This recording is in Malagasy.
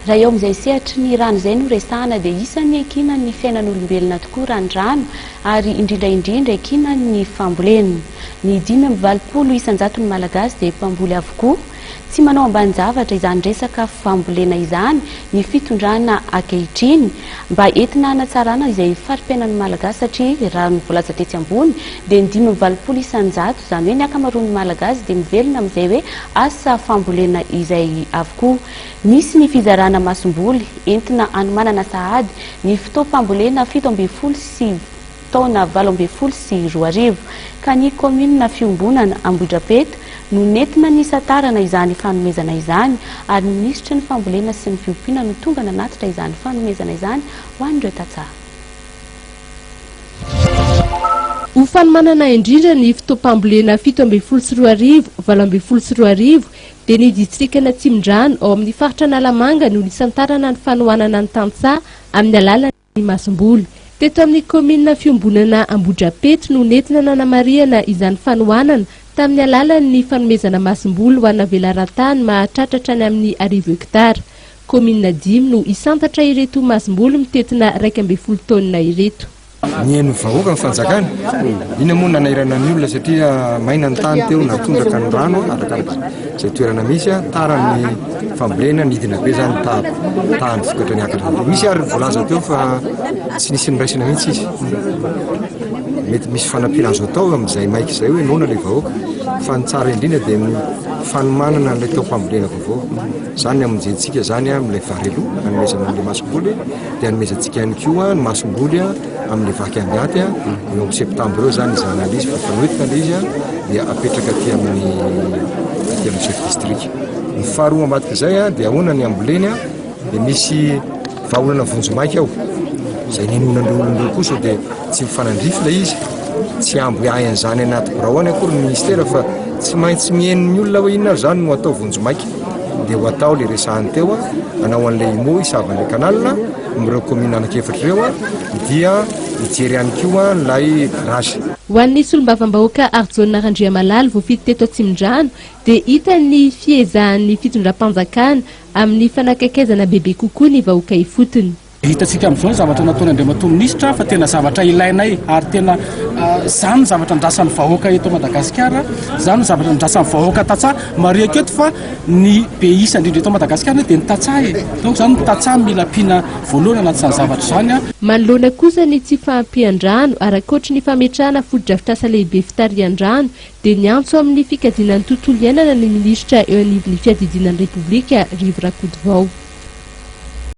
raha eo amin'izay sehatry ny rano izay no resahana dia isan'ny ekina ny fiainan'olombelona tokoa ranodrano ary indrindra ekina ny fambolena. Ny 5.20 isan-jato ny Malagasy dia mpamboly avokoa. Tsy manao ambanin-javatra izany resaka fambolena izany ny fitondrana ankehitriny mba entina hanatsarana izay fari-piainan'i Malagasy satria raha ny voalaza tetsy ambony dia ny 5.20 isan-jato izany hoe ny akamaroan'ny Malagasy dia mivelona amin'izay hoe asa fambolena izay avokoa. Misy ny fizarana masomboly entina hanomanana sahady ny fotoam-pambolena 17 sy taona 18 sy 20 ka ny commune fiombonana Mpae no nentina ny hanatsarana izany fanomezana izany ary ny ministra ny fambolena sy ny fiompiana no tonga nanatitra izany fanomezana izany ho an'ireo tantsaha. Ho fanomanana indrindra ny fotoam-pambolena 17 sy 20, 18 sy 20 dia ny distrikana Tsimdrano ao amin'ny faritra Nalamanga no nisantarana ny fanohanana ny tantsaha amin'ny alalan'ny masomboly. Teto amin'ny commune fiombonana Mpae no nentina nanamariana izany fanohanana tamin'ny alalan'ny fanomezana masomboly ho anna velaran-tany mahatratratra ny amin'ny 10 hektara. Commune 5 no isantatra ireto masomboly mitetina 12 taonina ireto. Ny vahoaka ny fanjakana ina moa nanairana ny olona satria maina ny tany teo natondraka ny rano izay toerana misy taran'ny fambolena nidina be zany tany vokatra ny akatra. Misy ary voalaza teo fa tsy nisy niraisina mihitsy izy. Mety misy fanampiana azo atao amin'izay maika izay hoe noana ilay vahoaka fa ny tsara indrindra dia ny fanomanana ilay tao fambolena vaovao. Zany amonjentsika zany amin'ilay varelo hanomezana amin'ilay masomboly dia hanomezantsika ihany koa ny masomboly amin'ilay vaky angaty eo amin'ny septambra eo zany izany izy fa fanoetina ilay izy dia apetraka aty amin'ny chef district. Ny faharoa ambadika izay dia ahoana ny ambolena dia misy vahaolana vonjomaika ao izay nenonan'ireo olon'ireo kosa dia tsy mifanandrify ilay izy tsy ambo ahy an'izany anaty birahoany akory ny ministera fa tsy maintsy mihaino ny olona hoe inona zany no atao vonjomaika dia ho atao ilay resahany teo hanao an'ilay mo isavan'ilay kanalina amin'ireo commune anankiefatra ireo dia mijery ihany koa ilay garage. Ho an'ny solombavam-bahoaka Arjona Randriamalala voafidy teto Tsimdrano dia hita ny fiezahan'ny fitondram-panjakana amin'ny fanakaikazana bebe kokoa ny vahoaka ifotony. Hitantsika amin'izao zavatra nataony Andriamatoa Minisitra fa tena zavatra ilainay ary tena zany zavatra ndrasan'ny vahoaka eto Madagasikara, zany zavatra ndrasan'ny vahoaka tantsaha mari aketo fa ny be isa indrindra eto Madagasikara dia ny tantsaha donc zany ny tantsaha mila ampiana voalohany anatin'izany zavatra zany. Manoloana kosa ny tsy fahampihan-drano arakoatra ny fametrahana foto-drafitrasa lehibe fitarihan-drano dia ny antso amin'ny fikajianan'ny tontolo iainana ny minisitra eo anivon'ny fiadidinan'ny Repoblika Rivo Rakotovao.